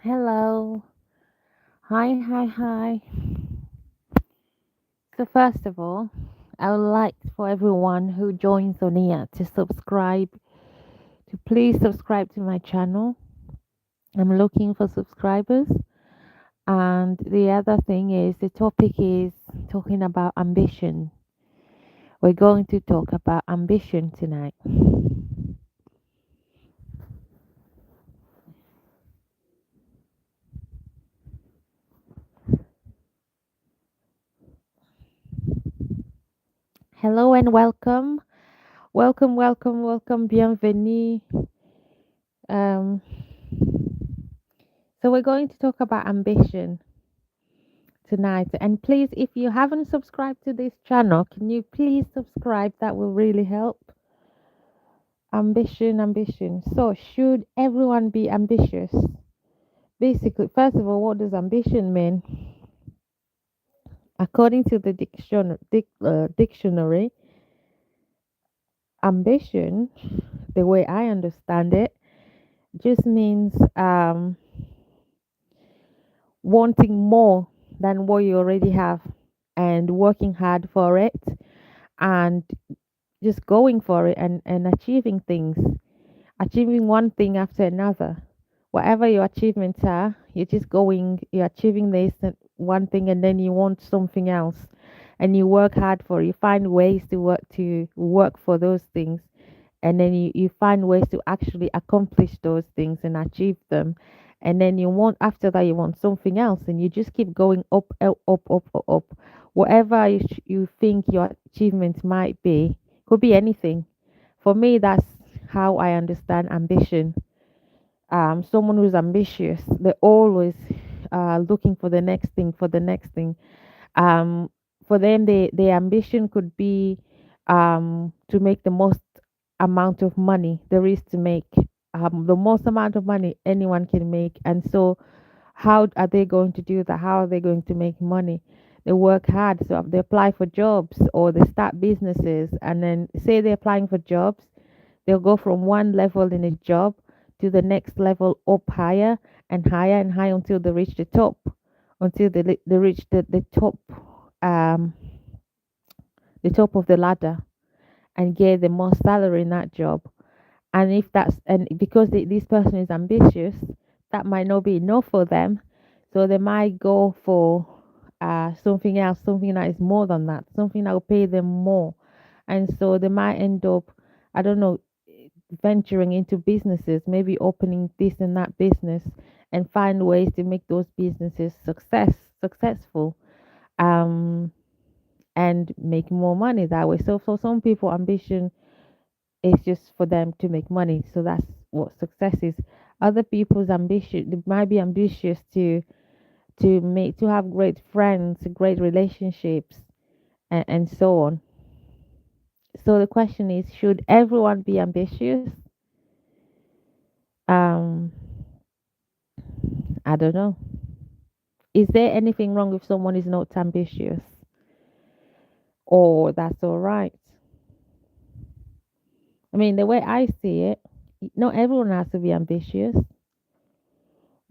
Hello. Hi, hi, hi. So, first of all, I would like for everyone who joins on here to subscribe, to please subscribe to my channel. I'm looking for subscribers. And the other thing is, the topic is talking about ambition. We're going to talk about ambition tonight. Hello and welcome. Welcome, welcome, welcome. Bienvenue. Um, so, we're going to talk about ambition tonight. And please, if you haven't subscribed to this channel, can you please subscribe? That will really help. Ambition, ambition. So, should everyone be ambitious? Basically, first of all, what does ambition mean? According to the dictionary, ambition, the way I understand it, just means wanting more than what you already have and working hard for it and just going for it and achieving things, achieving one thing after another. Whatever your achievements are, you're achieving this one thing, and then you want something else, and you work hard for it. You find ways to work for those things, and then you find ways to actually accomplish those things and achieve them. And then after that, you want something else, and you just keep going up, up, up, up, up, up. Whatever you think your achievement might be, could be anything. For me, that's how I understand ambition. Someone who's ambitious, they're always looking for the next thing, for the next thing. um, for them, their ambition could be to make the most amount of money there is to make, the most amount of money anyone can make. And so, how are they going to do that? How are they going to make money? They work hard. So they apply for jobs or they start businesses, and then say they're applying for jobs, they'll go from one level in a job to the next level, up higher and higher and higher until they reach the top, until they reach um, the top of the ladder and get the most salary in that job. And if that's and because this person is ambitious, that might not be enough for them, so they might go for something else, something that is more than that, something that will pay them more. And so they might end up, I don't know, venturing into businesses, maybe opening this and that business, and find ways to make those businesses successful, um and make more money that way. So for some people, ambition is just for them to make money, so that's what success is. Other people's ambition, they might be ambitious to have great friends, great relationships, and so on. So the question is, should everyone be ambitious? um I don't know. Is there anything wrong if someone is not ambitious, or that's all right? I mean, the way I see it, not everyone has to be ambitious,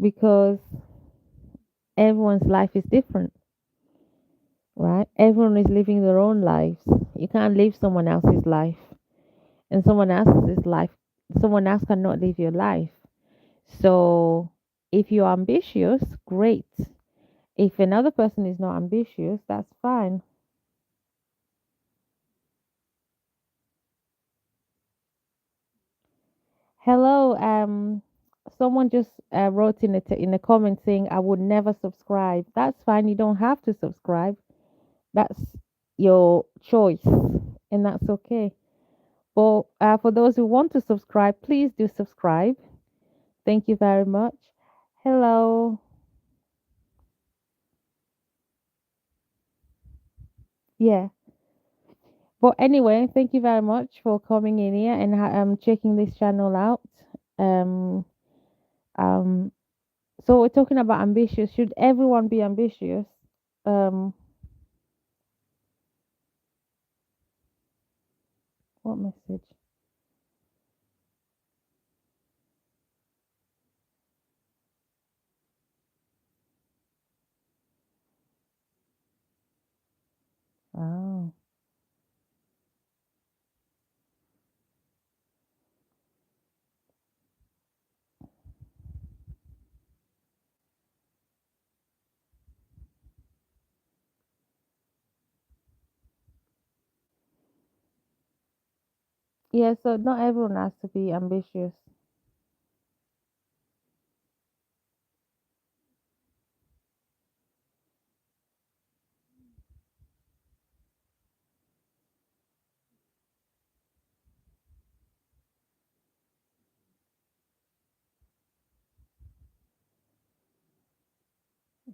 because everyone's life is different, right? Everyone is living their own lives. You can't live someone else's life, and someone else cannot live your life. So, if you're ambitious, great. If another person is not ambitious, that's fine. Hello, someone just wrote in a comment saying I would never subscribe. That's fine. You don't have to subscribe. That's your choice, and that's okay. But for those who want to subscribe, please do subscribe. Thank you very much. Hello. Yeah. But anyway, thank you very much for coming in here and checking this channel out. Um, um, so we're talking about ambitious. Should everyone be ambitious? Um, what message? Yeah, so not everyone has to be ambitious.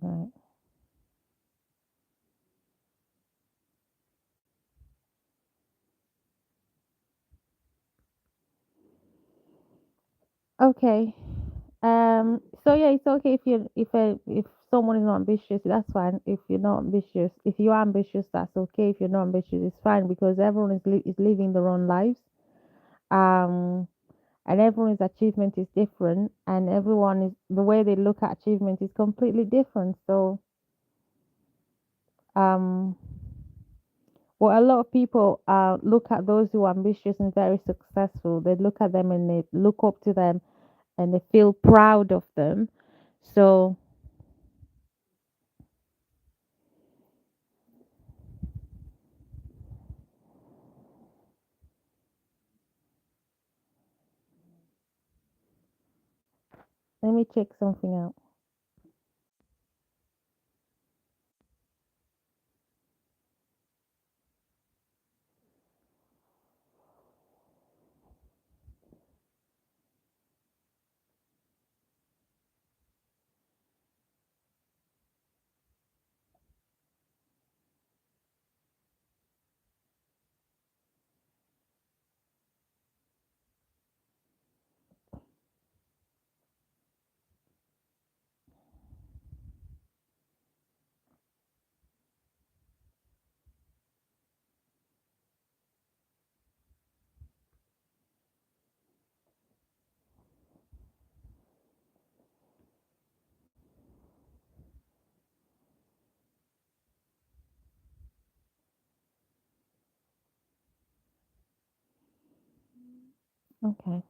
Right. Okay. So yeah, it's okay if you if someone is not ambitious, that's fine. If you're not ambitious, if you are ambitious, that's okay. If you're not ambitious, it's fine because everyone is living their own lives. Um, and everyone's achievement is different, and everyone is the way they look at achievement is completely different. So um, well, a lot of people look at those who are ambitious and very successful. They look at them and they look up to them and they feel proud of them. So let me check something out. Okay.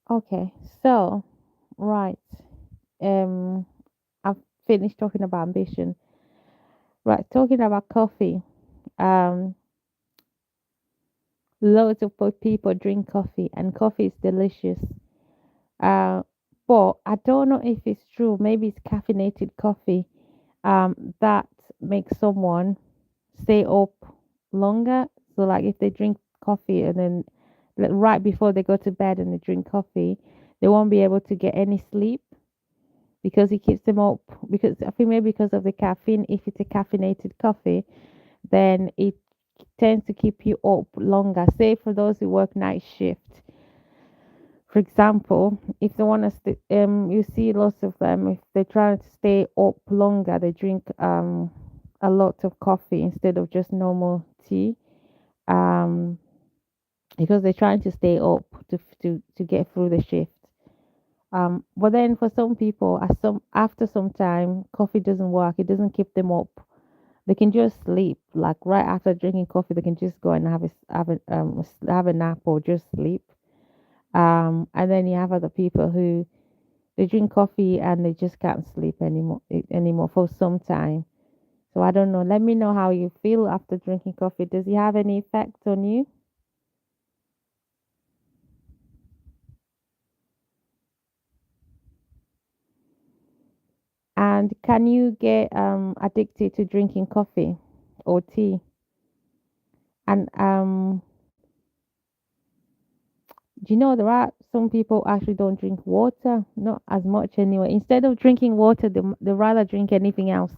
Okay. So right. Um, I've finished talking about ambition. Right. Talking about coffee. Um, Loads of people drink coffee, and coffee is delicious. Uh, but I don't know if it's true. Maybe it's caffeinated coffee. That makes someone stay up longer. So, like if they drink coffee and then like, right before they go to bed and they drink coffee, they won't be able to get any sleep because it keeps them up. Because I think maybe because of the caffeine, if it's a caffeinated coffee, then it tends to keep you up longer. Say for those who work night shift, for example, if they want to, you see lots of them. If they're trying to stay up longer, they drink a lot of coffee instead of just normal tea. Um, because they're trying to stay up to get through the shift. But then for some people, after some time, coffee doesn't work. It doesn't keep them up. They can just sleep. Like right after drinking coffee, they can just go and have a nap or just sleep. And then you have other people who they drink coffee and they just can't sleep anymore for some time. So I don't know. Let me know how you feel after drinking coffee. Does it have any effect on you? And can you get addicted to drinking coffee or tea? And do you know there are some people actually don't drink water, not as much anyway. Instead of drinking water, they rather drink anything else.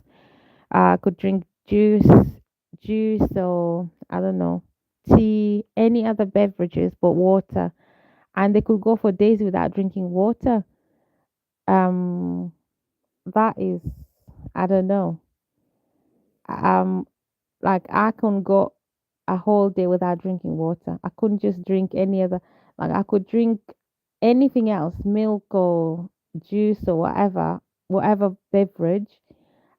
Could drink juice or I don't know, tea, any other beverages but water. and they could go for days without drinking water. Um, that is, I don't know. Um, like I can go a whole day without drinking water. I couldn't just drink any other. Like I could drink anything else, milk or juice or whatever, whatever beverage,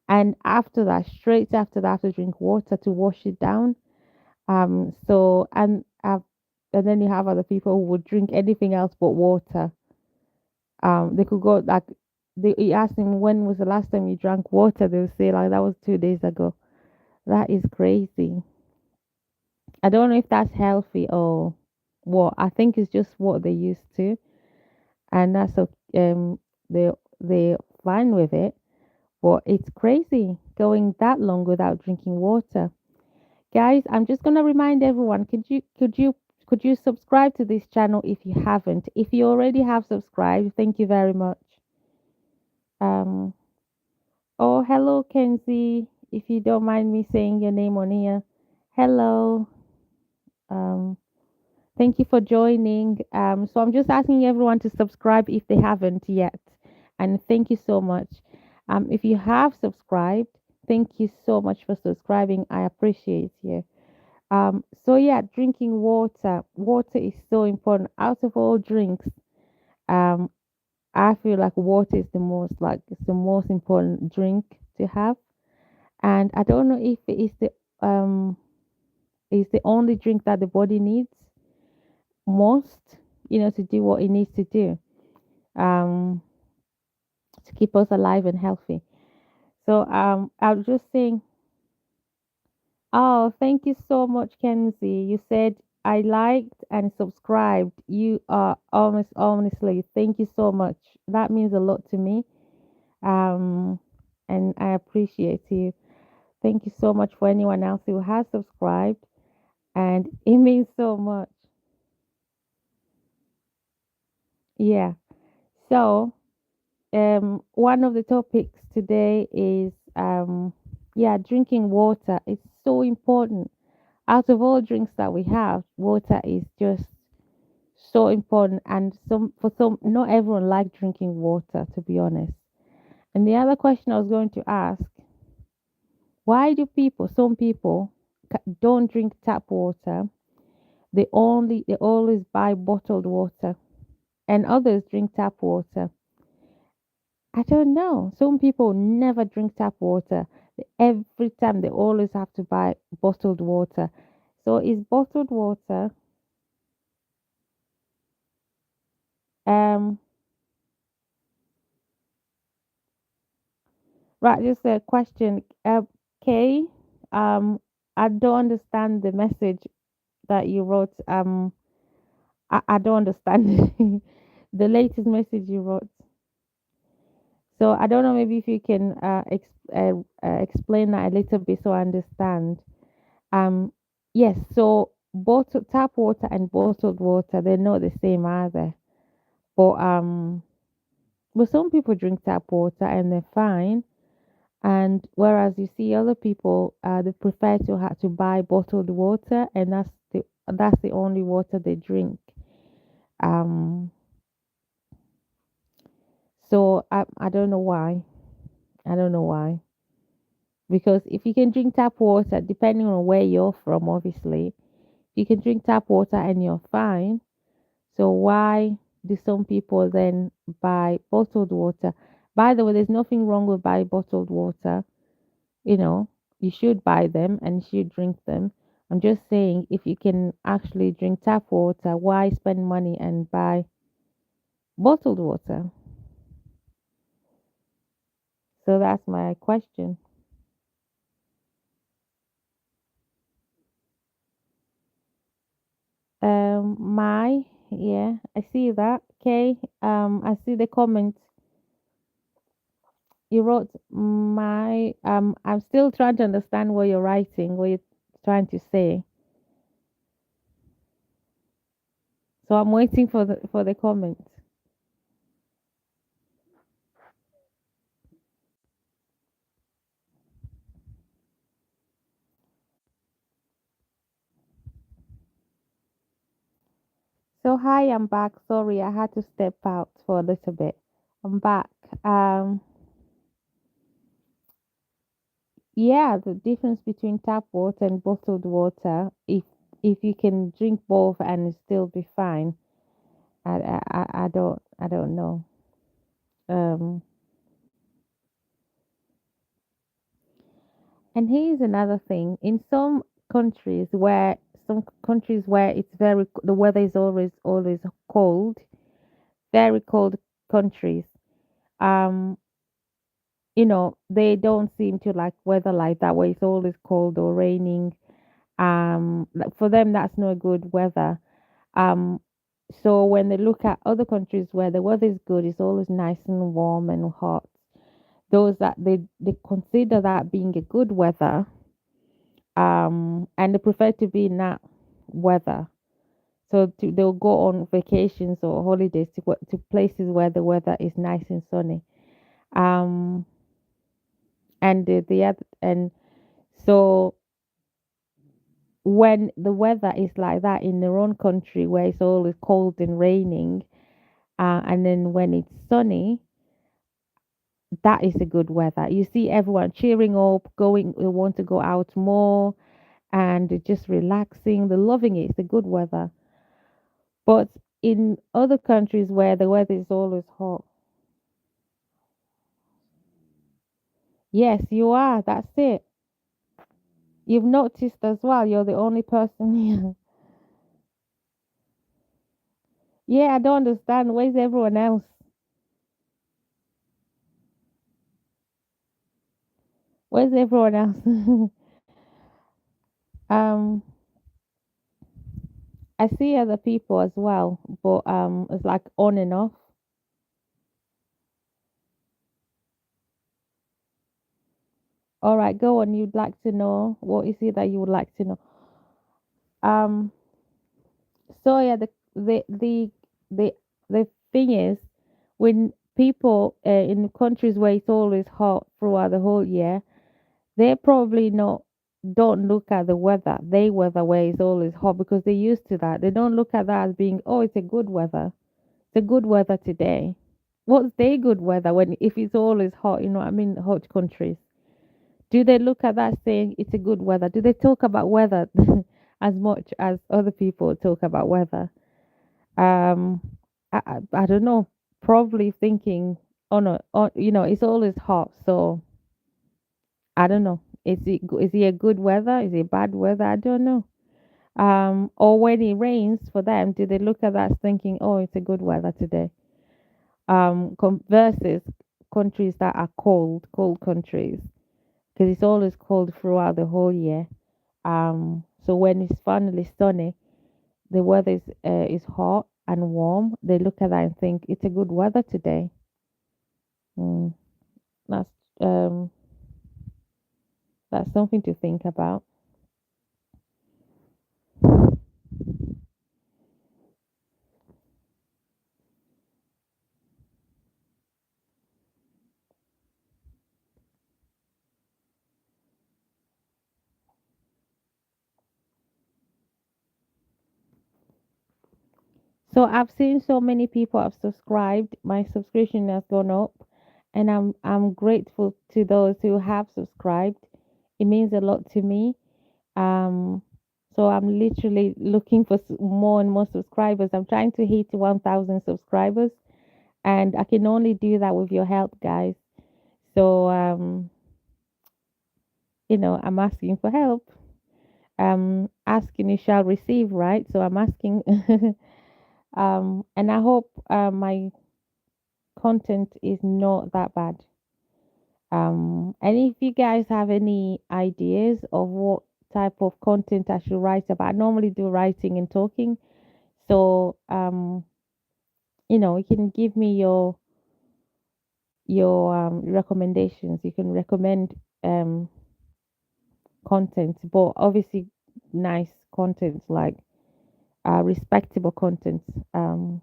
and after that, straight after that, I have to drink water to wash it down. So and then you have other people who would drink anything else but water. They could go like you ask them when was the last time you drank water, they'll say like that was 2 days ago. That is crazy. I don't know if that's healthy or what. I think it's just what they used to, and that's they they fine with it. But it's crazy going that long without drinking water. Guys, I'm just gonna remind everyone, could you subscribe to this channel if you haven't? If you already have subscribed, thank you very much. Um oh, hello Kenzie, if you don't mind me saying your name on here. Hello. Um Thank you for joining. So I'm just asking everyone to subscribe if they haven't yet. And thank you so much. If you have subscribed, thank you so much for subscribing. I appreciate you. So yeah, drinking water. Water is so important. Out of all drinks, um, I feel like water is the most it's the most important drink to have. And I don't know if it um is the only drink that the body needs most, to do what it needs to do, um, to keep us alive and healthy. So I was just saying, oh, thank you so much, Kenzie. You said I liked and subscribed. You are honestly, thank you so much. That means a lot to me. Um, and I appreciate you. Thank you so much for anyone else who has subscribed, and it means so much. Yeah. So one of the topics today is yeah, drinking water. It's so important. Out of all drinks that we have, water is just so important. And some, not everyone like drinking water, to be honest. And the other question I was going to ask: why do some people, don't drink tap water? They always buy bottled water, and others drink tap water. I don't know. Some people never drink tap water. Every time they always have to buy bottled water. So is bottled water um right, just a question. Kay, um I don't understand the message that you wrote. I don't understand the latest message you wrote. So I don't know, maybe if you can explain that a little bit so I understand. Um, yes, so bottled tap water and bottled water, they're not the same either. But some people drink tap water and they're fine. And whereas you see other people, they prefer to have to buy bottled water, and that's the only water they drink. Um, so I don't know why. I don't know why. Because if you can drink tap water, depending on where you're from, obviously, you can drink tap water and you're fine. So why do some people then buy bottled water? By the way, there's nothing wrong with buying bottled water. You know, you should buy them and you should drink them. I'm just saying, if you can actually drink tap water, why spend money and buy bottled water? So that's my question. Yeah, I see that. Okay. I see the comment you wrote. I'm still trying to understand what you're writing, what you're trying to say. So I'm waiting for the comment. So hi, I'm back. Sorry, I had to step out for a little bit. I'm back. Um, yeah, the difference between tap water and bottled water, if you can drink both and still be fine, I don't know. Um, and here's another thing: in some countries where it's the weather is always cold, very cold countries. Um, they don't seem to like weather like that where it's always cold or raining. Like, for them that's no good weather. um so when they look at other countries where the weather is good, it's always nice and warm and hot, those that they consider that being a good weather. And they prefer to be in that weather. They'll go on vacations or holidays to places where the weather is nice and sunny. um and the other and so when the weather is like that in their own country where it's always cold and raining, and then when it's sunny, that is a good weather. You see everyone cheering up, going, they want to go out more, and they're just relaxing, they're loving it. It's a good weather. But in other countries where the weather is always hot, yes, you are. That's it. You've noticed as well. You're the only person here. Yeah, I don't understand. Where's everyone else? Where's everyone else? um, I see other people as well, but it's like on and off. All right, go on. You'd like to know what is it that you would like to know? Um, so yeah, the the thing is, when people in countries where it's always hot throughout the whole year, they probably not don't look at the weather. They weather where it's always hot because they're used to that. They don't look at that as being, oh, it's a good weather. It's a good weather today. What's their good weather when if it's always hot? You know what I mean? Hot countries. Do they look at that saying it's a good weather? Do they talk about weather as much as other people talk about weather? Um, I don't know. Probably thinking, oh no, oh, it's always hot, so I don't know. Is it a good weather? Is it bad weather? I don't know. Or when it rains for them, do they look at that thinking, oh, it's a good weather today? Versus countries that are cold countries, because it's always cold throughout the whole year. So when it's finally sunny, the weather is hot and warm. They look at that and think it's a good weather today. Mm, that's um that's something to think about. So I've seen so many people have subscribed. My subscription has gone up, and I'm grateful to those who have subscribed. It means a lot to me. Um, so I'm literally looking for more and more subscribers. I'm trying to hit 1,000 subscribers, and I can only do that with your help, guys. So I'm asking for help. Asking you shall receive, right? So I'm asking, and I hope my content is not that bad. And if you guys have any ideas of what type of content I should write about, I normally do writing and talking. So you can give me your recommendations. You can recommend um content, but obviously nice content, like respectable content. Um,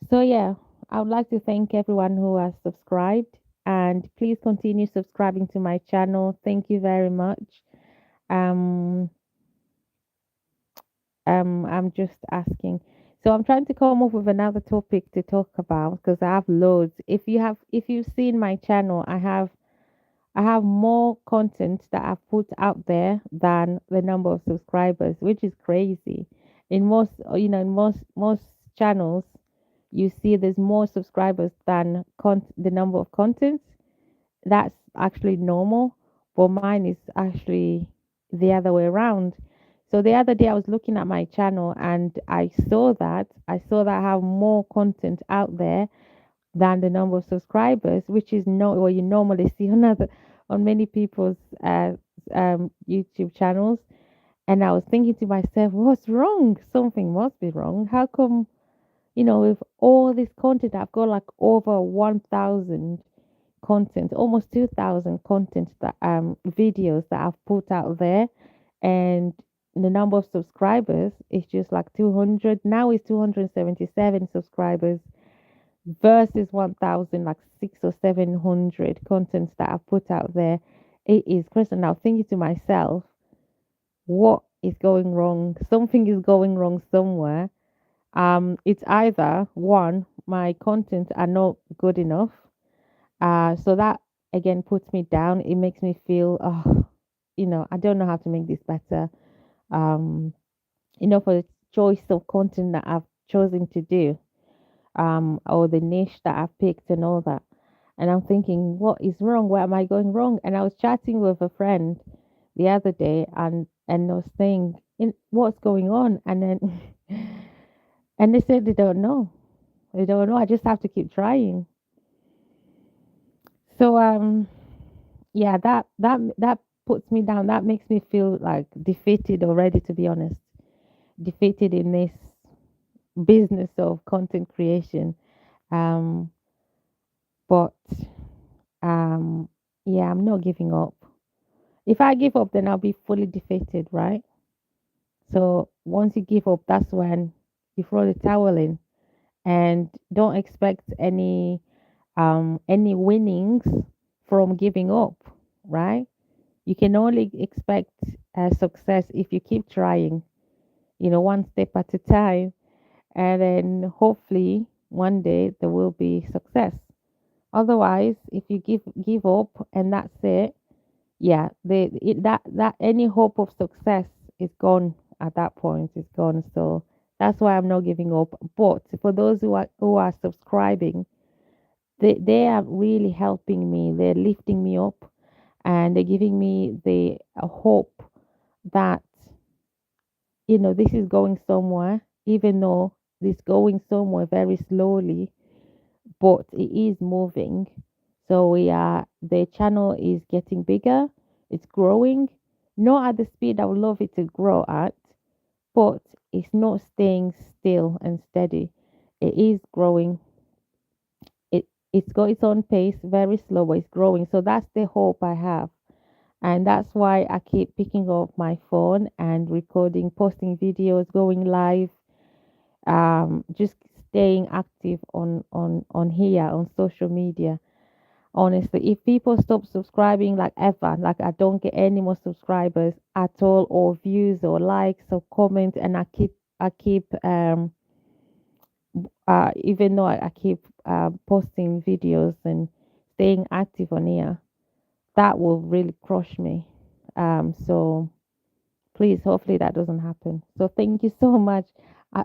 so yeah, I would like to thank everyone who has subscribed. and please continue subscribing to my channel. Thank you very much. Um, I'm just asking. So I'm trying to come up with another topic to talk about because I have loads. If you've seen my channel, I have more content that I've put out there than the number of subscribers, which is crazy. In most, in most channels, you see there's more subscribers than the number of contents. That's actually normal, but mine is actually the other way around. So the other day I was looking at my channel and I saw that I have more content out there than the number of subscribers, which is not what you normally see on many people's YouTube channels. And I was thinking to myself, what's wrong? Something must be wrong. How come, with all this content, I've got like over 1,000 content, almost 2,000 content that videos that I've put out there, and the number of subscribers is just like 200. Now it's 277 subscribers versus 1,000, like 600 or 700 contents that I've put out there. It is crazy. Now thinking to myself, what is going wrong? Something is going wrong somewhere. It's either one, my content are not good enough. So that again puts me down. It makes me feel, oh, I don't know how to make this better. Um, for the choice of content that I've chosen to do, or the niche that I've picked and all that. And I'm thinking, what is wrong? Where am I going wrong? And I was chatting with a friend the other day, and I was saying, what's going on? And then and they said they don't know. They don't know. I just have to keep trying. So yeah, that puts me down. That makes me feel like defeated already, to be honest. Defeated in this business of content creation. Um, but um, yeah, I'm not giving up. If I give up, then I'll be fully defeated, right? So once you give up, that's when you throw the towel in and don't expect any winnings from giving up, right? You can only expect success if you keep trying, one step at a time, and then hopefully one day there will be success. Otherwise, if you give up and that's it, yeah, that any hope of success is gone at that point. It's gone. So that's why I'm not giving up. But for those who are subscribing, they are really helping me. They're lifting me up, and they're giving me the hope that this is going somewhere, even though it's going somewhere very slowly, but it is moving. So the channel is getting bigger, it's growing, not at the speed I would love it to grow at, but it's not staying still and steady. It is growing. It's got its own pace, very slow, but it's growing. So that's the hope I have. And that's why I keep picking up my phone and recording, posting videos, going live, just staying active on here on social media. Honestly, if people stop subscribing like ever, like I don't get any more subscribers at all, or views, or likes, or comments, and I keep even though I keep posting videos and staying active on here, that will really crush me. So please, hopefully that doesn't happen. So thank you so much.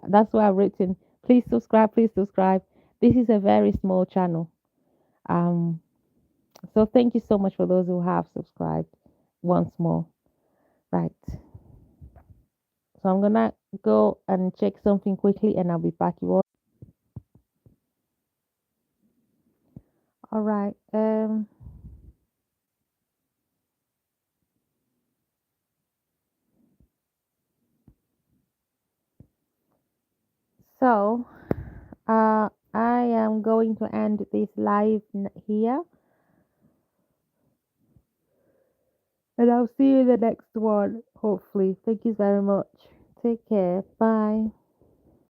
That's why I've written, please subscribe, please subscribe. This is a very small channel. Um, so thank you so much for those who have subscribed once more. Right. So I'm gonna go and check something quickly and I'll be back you all right. So I am going to end this live here, and I'll see you in the next one, hopefully. Thank you very much. Take care. Bye.